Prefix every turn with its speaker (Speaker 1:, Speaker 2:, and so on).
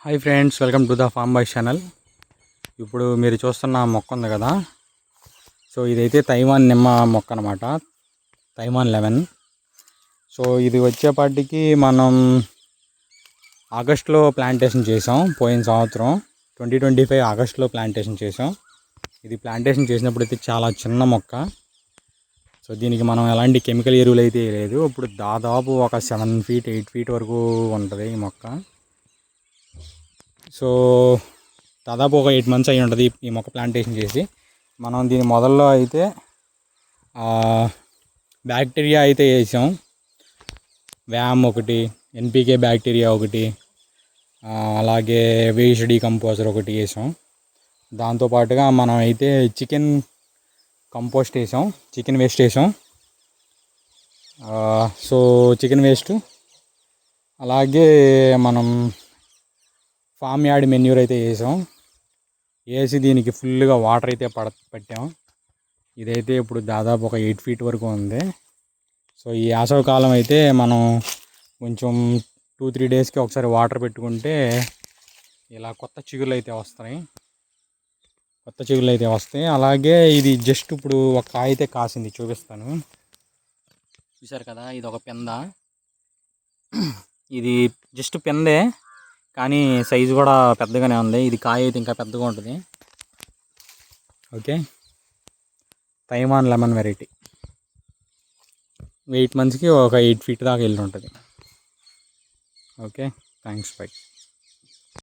Speaker 1: Hi friends, welcome to the farm boy channel. ఇప్పుడు మీరు చూస్తున్న మొక్క ఉంది కదా, సో ఇదైతే తైవాన్ నిమ్మ మొక్క అనమాట. Taiwan lemon. సో ఇది వచ్చేపాటికి మనం ఆగస్టులో ప్లాంటేషన్ చేసాం. పోయిన సంవత్సరం 2025 ఆగస్టులో ప్లాంటేషన్ చేసాం. ఇది ప్లాంటేషన్ చేసినప్పుడు అయితే చాలా చిన్న మొక్క. సో దీనికి మనం ఎలాంటి కెమికల్ ఎరువులు అయితే లేదు. ఇప్పుడు దాదాపు ఒక 7 feet 8 feet వరకు ఉంటుంది ఈ మొక్క. సో దాదాపు ఒక 8 months అయి ఉంటుంది ఈ మొక్క ప్లాంటేషన్ చేసి. మనం దీని మొదల్లో అయితే బ్యాక్టీరియా అయితే వేసాం. వ్యామ్ ఒకటి, ఎన్పికే బ్యాక్టీరియా ఒకటి, అలాగే వేస్ట్ డీకంపోజర్ ఒకటి వేసాం. దాంతోపాటుగా మనం అయితే చికెన్ కంపోస్ట్ వేసాం, చికెన్ వేస్ట్ వేసాం. సో చికెన్ వేస్ట్, అలాగే మనం ఫామ్ యార్డ్ మెన్యూర్ అయితే వేసాం. వేసి దీనికి ఫుల్గా వాటర్ అయితే పట్టాం. ఇదైతే ఇప్పుడు దాదాపు ఒక 8 feet వరకు ఉంది. సో ఈ వేసవికాలం అయితే మనం కొంచెం 2-3 daysకి ఒకసారి వాటర్ పెట్టుకుంటే ఇలా కొత్త చిగుళ్ళు అయితే వస్తాయి. అలాగే ఇది జస్ట్ ఇప్పుడు ఒక కాయ అయితే కాసింది, చూపిస్తాను. చూసారు కదా, ఇది ఒక పెంద. ఇది జస్ట్ పెందే, కానీ సైజు కూడా పెద్దగానే ఉంది. ఇది కాయ అయితే ఇంకా పెద్దగా ఉంటుంది. ఓకే, తైవాన్ లెమన్ వెరైటీ 8 monthsకి ఒక 8 feet దాకా వెళ్ళి ఉంటుంది. Okay, thanks, by.